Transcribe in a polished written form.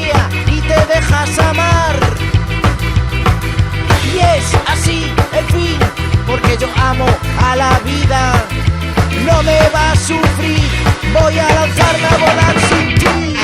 día y te dejas amar. Y es así el fin, porque yo amo a la vida. No me va a sufrir, voy a lanzarme a volar sin ti.